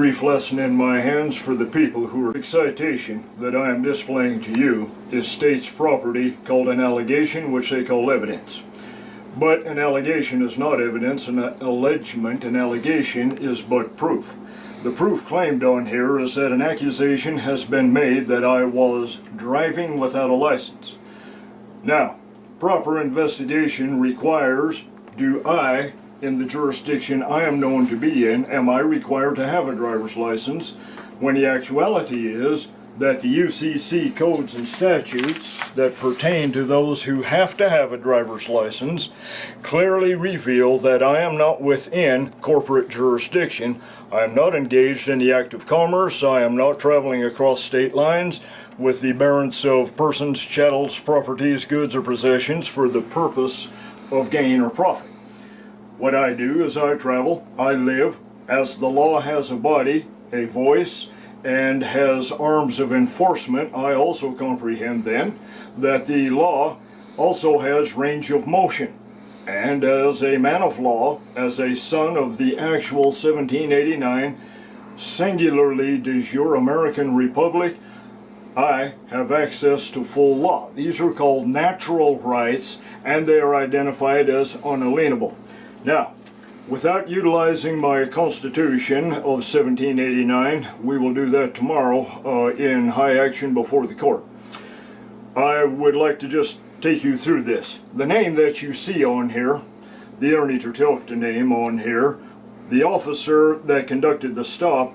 Brief lesson in my hands for the people who are citation that I am displaying to you is state's property called an allegation, which they call evidence. But an allegation is not evidence, an allegement, an allegation is but proof. The proof claimed on here is that an accusation has been made that I was driving without a license. Now, proper investigation requires, do I, in the jurisdiction I am known to be in, am I required to have a driver's license, when the actuality is that the UCC codes and statutes that pertain to those who have to have a driver's license clearly reveal that I am not within corporate jurisdiction. I am not engaged in the act of commerce. I am not traveling across state lines with the bearance of persons, chattels, properties, goods, or possessions for the purpose of gain or profit. What I do is I travel, I live, as the law has a body, a voice, and has arms of enforcement. I also comprehend then that the law also has range of motion. And as a man of law, as a son of the actual 1789 singularly de jure American Republic, I have access to full law. These are called natural rights, and they are identified as unalienable. Now, without utilizing my Constitution of 1789, we will do that tomorrow in high action before the court. I would like to just take you through this. The name that you see on here, the Ernie Tertelka name on here, the officer that conducted the stop,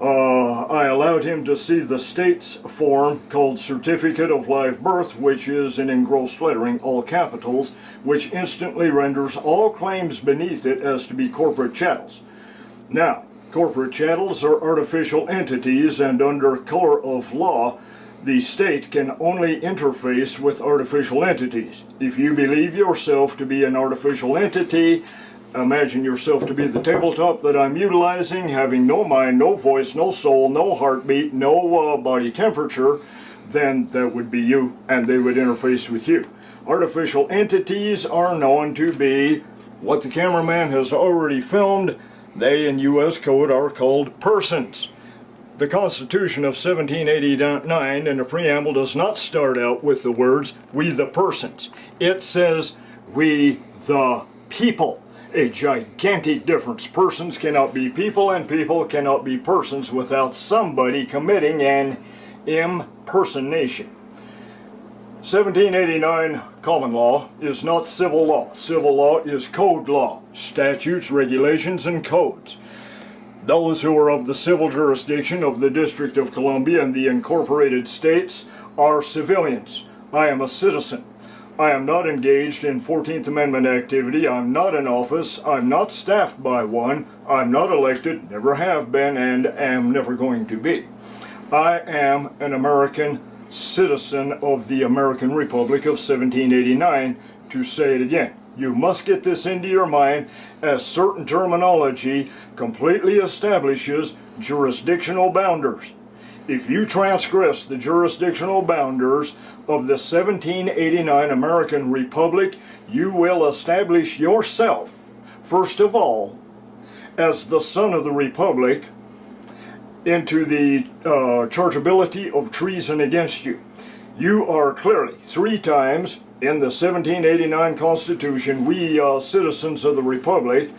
I allowed him to see the state's form called Certificate of Live Birth, which is in engrossed lettering, all capitals, which instantly renders all claims beneath it as to be corporate chattels. Now, corporate chattels are artificial entities, and under color of law, the state can only interface with artificial entities. If you believe yourself to be an artificial entity, imagine yourself to be the tabletop that I'm utilizing, having no mind, no voice, no soul, no heartbeat, no body temperature, then that would be you, and they would interface with you. Artificial entities are known to be what the cameraman has already filmed. They in U.S. code are called persons. The Constitution of 1789 in the preamble does not start out with the words, we the persons. It says, we the people. A gigantic difference. Persons cannot be people, and people cannot be persons without somebody committing an impersonation. 1789 common law is not civil law. Civil law is code law, statutes, regulations, and codes. Those who are of the civil jurisdiction of the District of Columbia and the incorporated states are civilians. I am a citizen. I am not engaged in 14th Amendment activity. I'm not in office. I'm not staffed by one. I'm not elected, never have been, and am never going to be. I am an American citizen of the American Republic of 1789. To say it again, you must get this into your mind, as certain terminology completely establishes jurisdictional boundaries. If you transgress the jurisdictional boundaries of the 1789 American Republic, you will establish yourself, first of all, as the son of the Republic, into the chargeability of treason against you. You are clearly, 3 times in the 1789 Constitution, we citizens of the Republic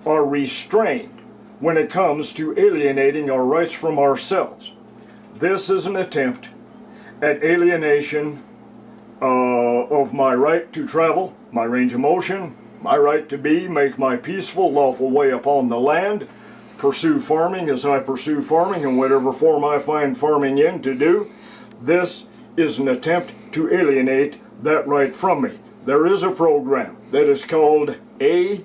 are restrained when it comes to alienating our rights from ourselves. This is an attempt at alienation of my right to travel, my range of motion, my right to make my peaceful, lawful way upon the land, pursue farming as I pursue farming in whatever form I find farming in to do. This is an attempt to alienate that right from me. There is a program that is called A2/A.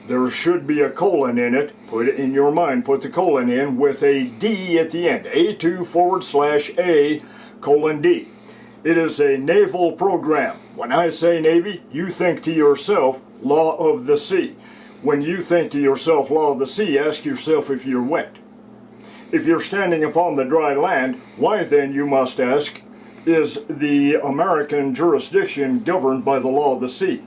There should be a colon in it. Put it in your mind. Put the colon in with a D at the end. A2/A:D. It is a naval program. When I say Navy, you think to yourself, law of the sea. When you think to yourself, law of the sea, ask yourself if you're wet. If you're standing upon the dry land, why then, you must ask, is the American jurisdiction governed by the law of the sea?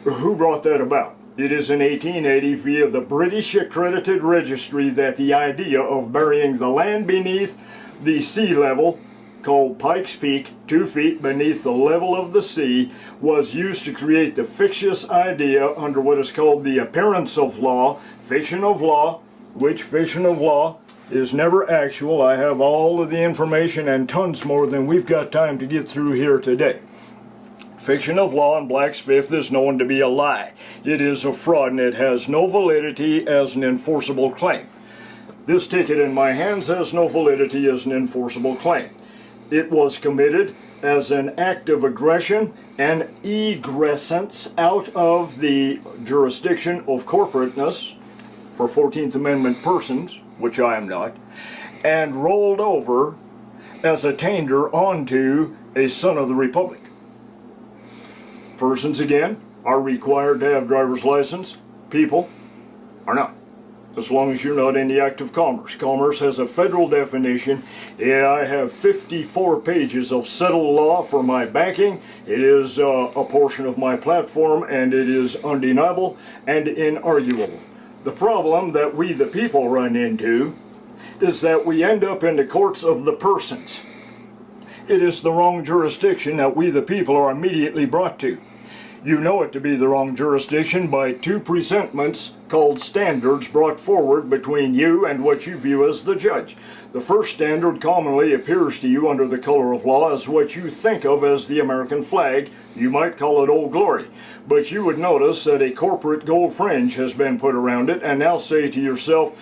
Who brought that about? It is in 1880 via the British Accredited Registry that the idea of burying the land beneath the sea level, called Pikes Peak, 2 feet beneath the level of the sea, was used to create the fictitious idea under what is called the appearance of law, fiction of law, which fiction of law is never actual. I have all of the information and tons more than we've got time to get through here today. Fiction of law in Black's Fifth is known to be a lie. It is a fraud and it has no validity as an enforceable claim. This ticket in my hands has no validity as an enforceable claim. It was committed as an act of aggression and egressence out of the jurisdiction of corporateness for 14th Amendment persons, which I am not, and rolled over as a attainder onto a son of the Republic. Persons, again, are required to have driver's license. People are not, as long as you're not in the act of commerce. Commerce has a federal definition. Yeah, I have 54 pages of settled law for my backing. It is a portion of my platform, and it is undeniable and inarguable. The problem that we the people run into is that we end up in the courts of the persons. It is the wrong jurisdiction that we the people are immediately brought to. You know it to be the wrong jurisdiction by 2 presentments called standards brought forward between you and what you view as the judge. The first standard commonly appears to you under the color of law as what you think of as the American flag. You might call it Old Glory, but you would notice that a corporate gold fringe has been put around it, and now say to yourself,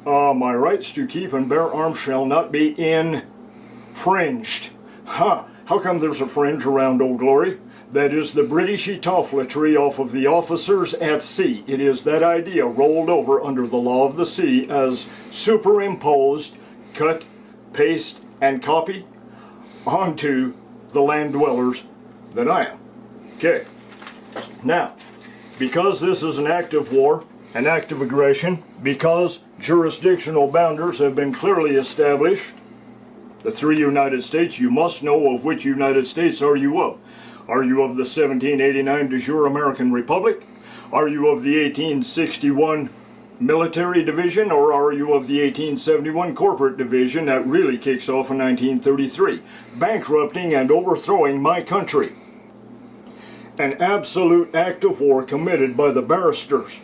my rights to keep and bear arms shall not be infringed. How come there's a fringe around Old Glory? That is the British etofflatry off of the officers at sea. It is that idea rolled over under the law of the sea as superimposed, cut, paste, and copy onto the land dwellers that I am. Okay. Now, because this is an act of war, an act of aggression, because jurisdictional boundaries have been clearly established, the 3 United States, you must know of which United States are you of. Are you of the 1789 de jure American Republic? Are you of the 1861 military division, or are you of the 1871 corporate division that really kicks off in 1933, bankrupting and overthrowing my country? An absolute act of war committed by the barristers.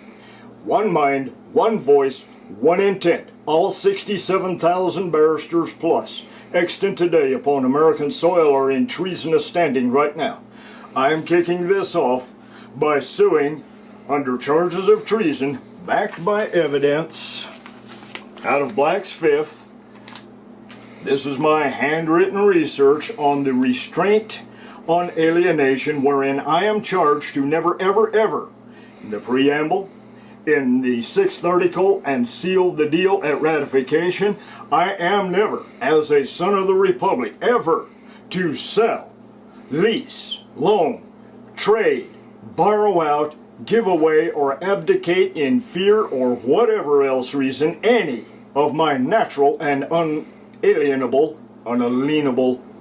One mind, one voice, one intent. All 67,000 barristers plus extant today upon American soil are in treasonous standing right now. I am kicking this off by suing under charges of treason, backed by evidence, out of Black's Fifth. This is my handwritten research on the restraint on alienation, wherein I am charged to never, ever, ever, in the preamble, in the 6th article, and sealed the deal at ratification, I am never, as a son of the Republic, ever to sell, lease, loan, trade, borrow out, give away, or abdicate in fear or whatever else reason any of my natural and unalienable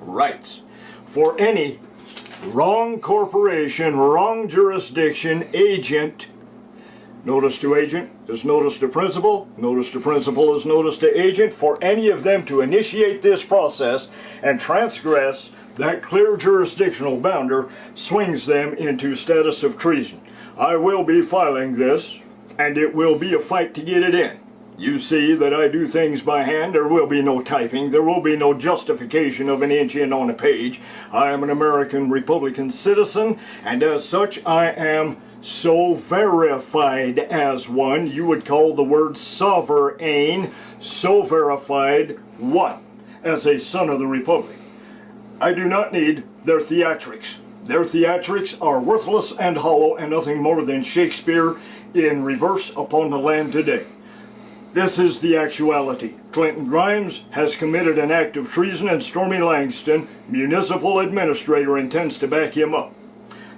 rights for any wrong corporation, wrong jurisdiction, agent. Notice to agent is notice to principal. Notice to principal is notice to agent. For any of them to initiate this process and transgress that clear jurisdictional boundary swings them into status of treason. I will be filing this, and it will be a fight to get it in. You see that I do things by hand. There will be no typing. There will be no justification of an inch in on a page. I am an American Republican citizen, and as such I am so verified as one. You would call the word sovereign, so verified one, as a son of the Republic. I do not need their theatrics. Their theatrics are worthless and hollow and nothing more than Shakespeare in reverse upon the land today. This is the actuality. Clinton Grimes has committed an act of treason, and Stormy Langston, municipal administrator, intends to back him up.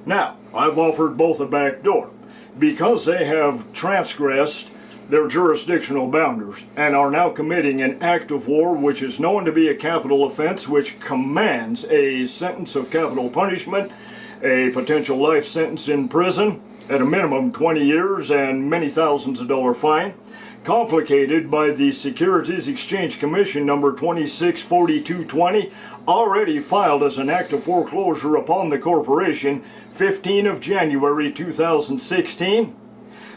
Now, I've offered both a back door. Because they have transgressed their jurisdictional boundaries and are now committing an act of war which is known to be a capital offense, which commands a sentence of capital punishment, a potential life sentence in prison, at a minimum 20 years and many thousands of dollar fine, complicated by the Securities Exchange Commission number 264220, already filed as an act of foreclosure upon the corporation 15 of January 2016.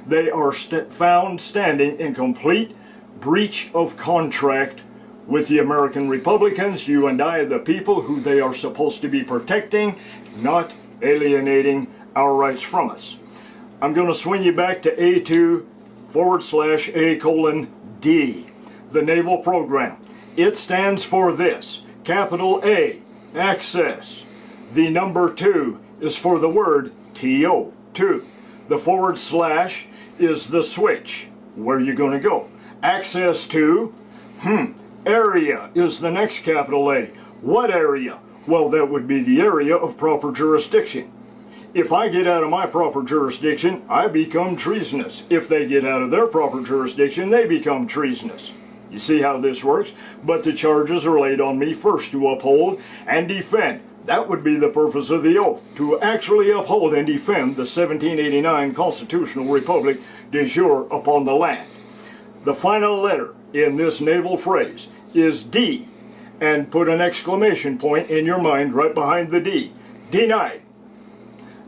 They are found standing in complete breach of contract with the American Republicans, you and I, the people who they are supposed to be protecting, not alienating our rights from us. I'm going to swing you back to A2/A:"D, the naval program. It stands for this: capital A, access. The number 2 is for the word TO, 2. The / is the switch, where you're going to go. Access to, area is the next capital A. What area? Well, that would be the area of proper jurisdiction. If I get out of my proper jurisdiction, I become treasonous. If they get out of their proper jurisdiction, they become treasonous. You see how this works? But the charges are laid on me first to uphold and defend. That would be the purpose of the oath, to actually uphold and defend the 1789 Constitutional Republic de jure upon the land. The final letter in this naval phrase is D, and put an exclamation point in your mind right behind the D. Denied.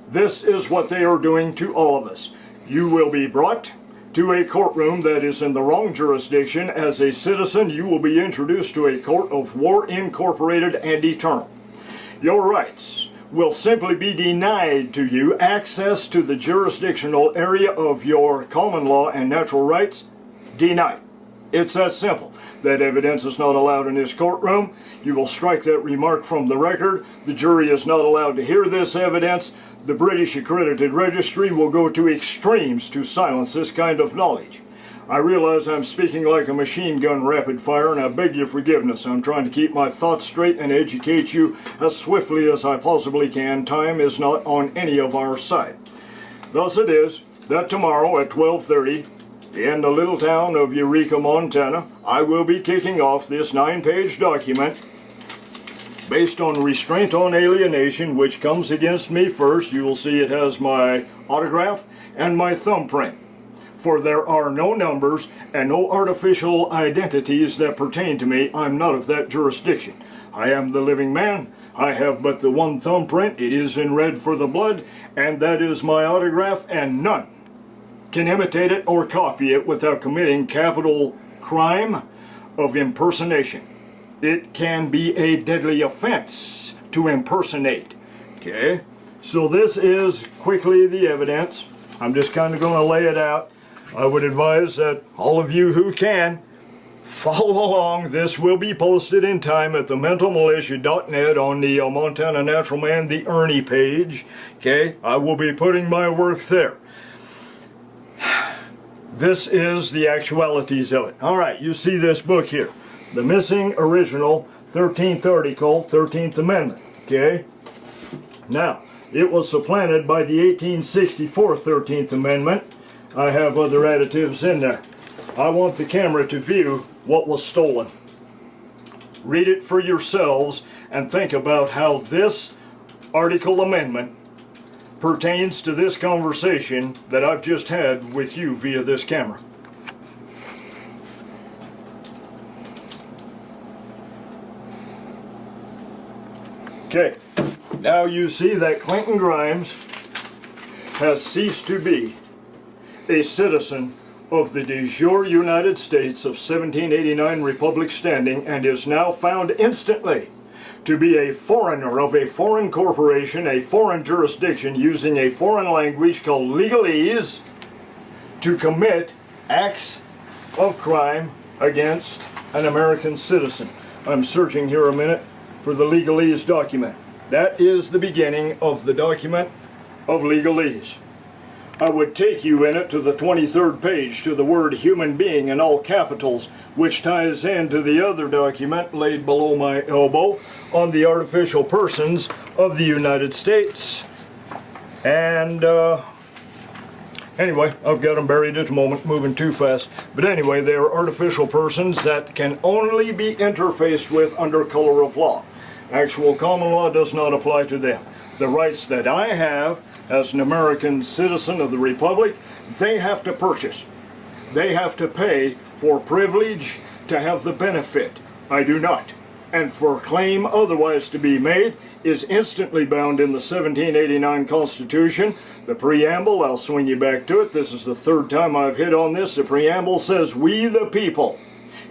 This is what they are doing to all of us. You will be brought to a courtroom that is in the wrong jurisdiction. As a citizen, you will be introduced to a court of war, incorporated and eternal. Your rights will simply be denied to you. Access to the jurisdictional area of your common law and natural rights, denied. It's that simple. That evidence is not allowed in this courtroom. You will strike that remark from the record. The jury is not allowed to hear this evidence. The British Accredited Registry will go to extremes to silence this kind of knowledge. I realize I'm speaking like a machine gun rapid fire, and I beg your forgiveness. I'm trying to keep my thoughts straight and educate you as swiftly as I possibly can. Time is not on any of our side. Thus it is that tomorrow at 12:30, in the little town of Eureka, Montana, I will be kicking off this 9-page document based on restraint on alienation, which comes against me first. You will see it has my autograph and my thumbprint. For there are no numbers and no artificial identities that pertain to me. I'm not of that jurisdiction. I am the living man. I have but the one thumbprint. It is in red for the blood, and that is my autograph, and none can imitate it or copy it without committing capital crime of impersonation. It can be a deadly offense to impersonate. Okay? So this is quickly the evidence. I'm just kind of going to lay it out. I would advise that all of you who can follow along. This will be posted in time at thementalmilitia.net on the Montana Natural Man, the Ernie page. Okay? I will be putting my work there. This is the actualities of it. All right, you see this book here. The Missing Original 13th Article, 13th Amendment. Okay? Now, it was supplanted by the 1864 13th Amendment. I have other additives in there. I want the camera to view what was stolen. Read it for yourselves and think about how this article amendment pertains to this conversation that I've just had with you via this camera. Okay, now you see that Clinton Grimes has ceased to be a citizen of the de jure United States of 1789 Republic standing, and is now found instantly to be a foreigner of a foreign corporation, a foreign jurisdiction, using a foreign language called legalese to commit acts of crime against an American citizen. I'm searching here a minute for the legalese document. That is the beginning of the document of legalese. I would take you in it to the 23rd page, to the word human being in all capitals, which ties into the other document laid below my elbow on the artificial persons of the United States. And anyway, I've got them buried at the moment, moving too fast. But anyway, they are artificial persons that can only be interfaced with under color of law. Actual common law does not apply to them. The rights that I have as an American citizen of the Republic, they have to purchase. They have to pay for privilege to have the benefit. I do not. And for claim otherwise to be made is instantly bound in the 1789 Constitution. The preamble, I'll swing you back to it. This is the third time I've hit on this. The preamble says, "We the people,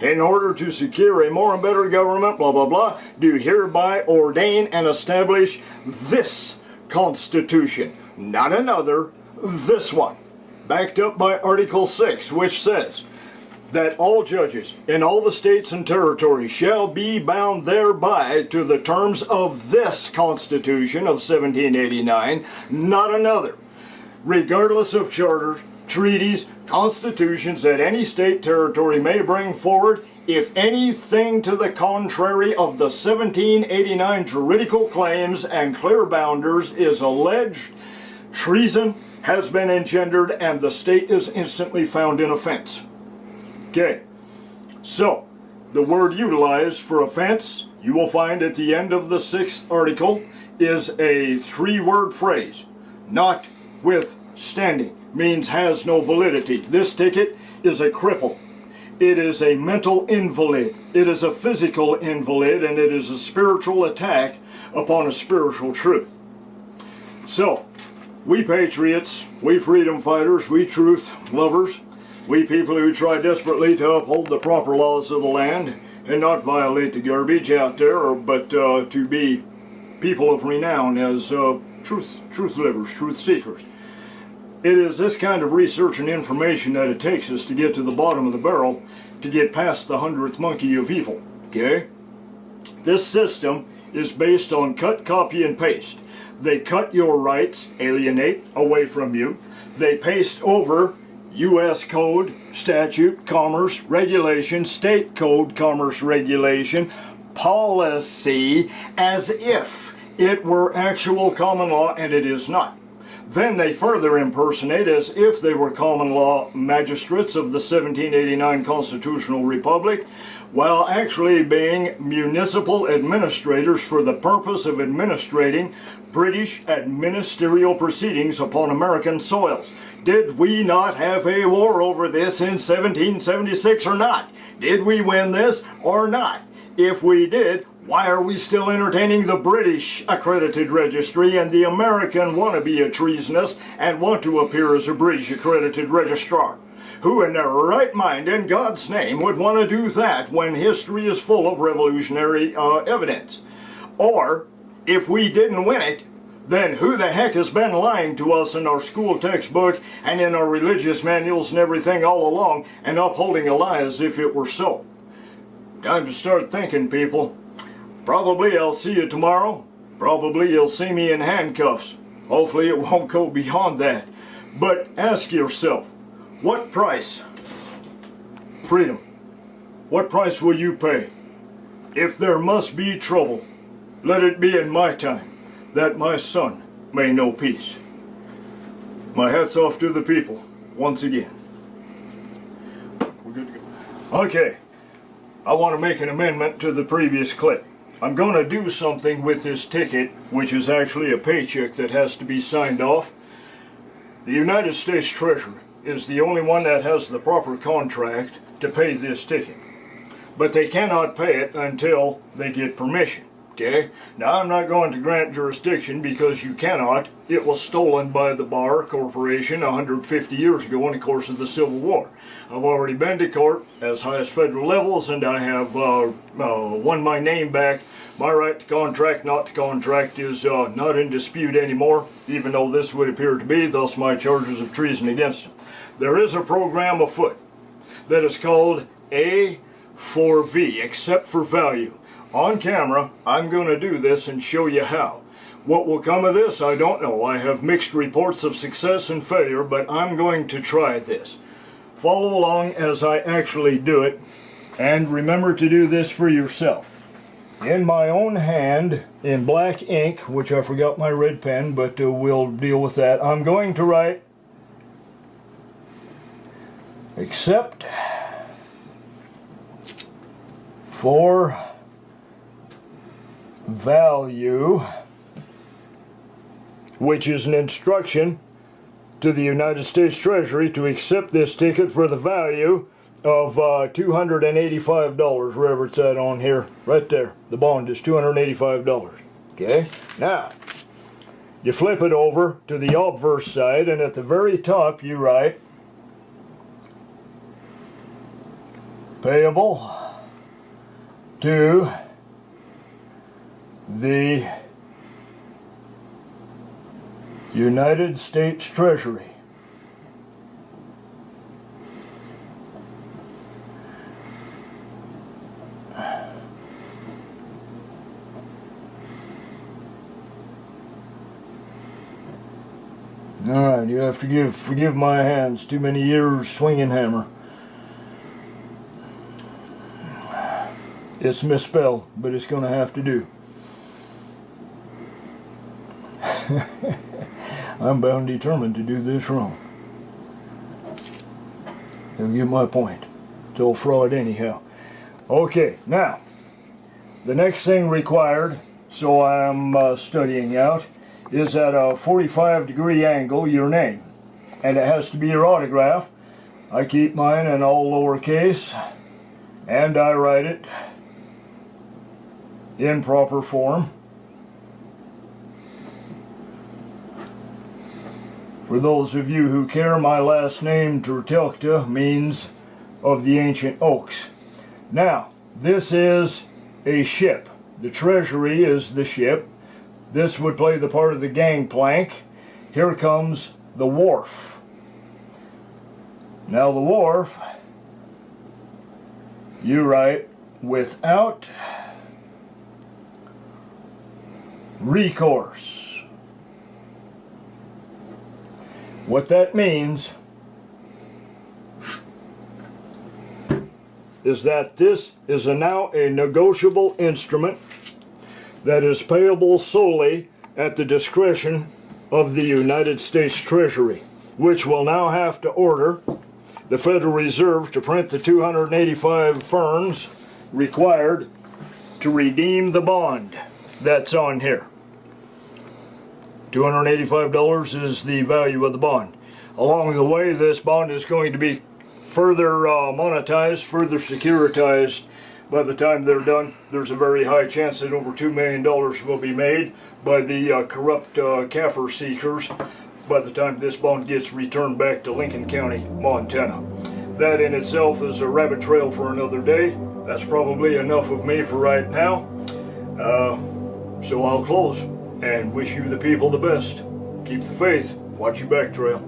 in order to secure a more and better government, blah, blah, blah, do hereby ordain and establish this Constitution." Not another, this one. Backed up by Article 6, which says that all judges in all the states and territories shall be bound thereby to the terms of this Constitution of 1789, not another, regardless of charters, treaties, constitutions that any state territory may bring forward, if anything to the contrary of the 1789 juridical claims and clear bounders is alleged, treason has been engendered and the state is instantly found in offense. Okay, so the word utilized for offense, you will find at the end of the 6th article, is a 3-word phrase. Notwithstanding means has no validity. This ticket is a cripple. It is a mental invalid. It is a physical invalid, and it is a spiritual attack upon a spiritual truth. So, we patriots, we freedom fighters, we truth lovers, we people who try desperately to uphold the proper laws of the land and not violate the garbage out there, but to be people of renown as truth livers, truth seekers. It is this kind of research and information that it takes us to get to the bottom of the barrel, to get past the 100th monkey of evil, okay? This system is based on cut, copy, and paste. They cut your rights, alienate, away from you. They paste over U.S. code, statute, commerce, regulation, state code, commerce, regulation, policy, as if it were actual common law, and it is not. Then they further impersonate as if they were common law magistrates of the 1789 Constitutional Republic, while actually being municipal administrators for the purpose of administrating British administerial proceedings upon American soils. Did we not have a war over this in 1776 or not? Did we win this or not? If we did, why are we still entertaining the British accredited registry and the American want to be a treasonous and want to appear as a British accredited registrar? Who in their right mind, in God's name, would want to do that when history is full of revolutionary evidence? Or, if we didn't win it, then who the heck has been lying to us in our school textbook and in our religious manuals and everything all along and upholding a lie as if it were so? Time to start thinking, people. Probably I'll see you tomorrow. Probably you'll see me in handcuffs. Hopefully it won't go beyond that. But ask yourself, what price? Freedom. What price will you pay? If there must be trouble, let it be in my time, that my son may know peace. My hat's off to the people, once again. We're good to go. Okay, I want to make an amendment to the previous clip. I'm going to do something with this ticket, which is actually a paycheck that has to be signed off. The United States Treasury is the only one that has the proper contract to pay this ticket. But they cannot pay it until they get permission. Okay? Now I'm not going to grant jurisdiction because you cannot. It was stolen by the Bar Corporation 150 years ago in the course of the Civil War. I've already been to court as highest federal levels, and I have won my name back. My right to contract, not to contract, is not in dispute anymore, even though this would appear to be, thus my charges of treason against him. There is a program afoot that is called A4V, Except for Value. On camera, I'm going to do this and show you how. What will come of this, I don't know. I have mixed reports of success and failure, but I'm going to try this. Follow along as I actually do it, and remember to do this for yourself. In my own hand, in black ink, which I forgot my red pen, but we'll deal with that, I'm going to write, except for value which is an instruction to the United States Treasury to accept this ticket for the value of $285, wherever it's at on here. Right there. The bond is $285. Okay? Now, you flip it over to the obverse side, and at the very top you write payable to the United States Treasury. Alright, you have to forgive my hands. Too many years swinging hammer. It's misspelled, but it's going to have to do. I'm bound determined to do this wrong. You'll get my point. It's all fraud anyhow. Okay, now, the next thing required, so I'm studying out, is at a 45-degree angle, your name. And it has to be your autograph. I keep mine in all lowercase, and I write it in proper form. For those of you who care, my last name, Tertelkta, means of the ancient oaks. Now, this is a ship. The Treasury is the ship. This would play the part of the gangplank. Here comes the wharf. Now the wharf, you write without recourse. What that means is that this is now a negotiable instrument that is payable solely at the discretion of the United States Treasury, which will now have to order the Federal Reserve to print the 285 ferns required to redeem the bond that's on here. $285 is the value of the bond. Along the way, this bond is going to be further monetized, further securitized. By the time they're done, there's a very high chance that over $2 million will be made by the corrupt Kaffir seekers by the time this bond gets returned back to Lincoln County, Montana. That in itself is a rabbit trail for another day. That's probably enough of me for right now. So I'll close and wish you the people the best. Keep the faith. Watch your back trail.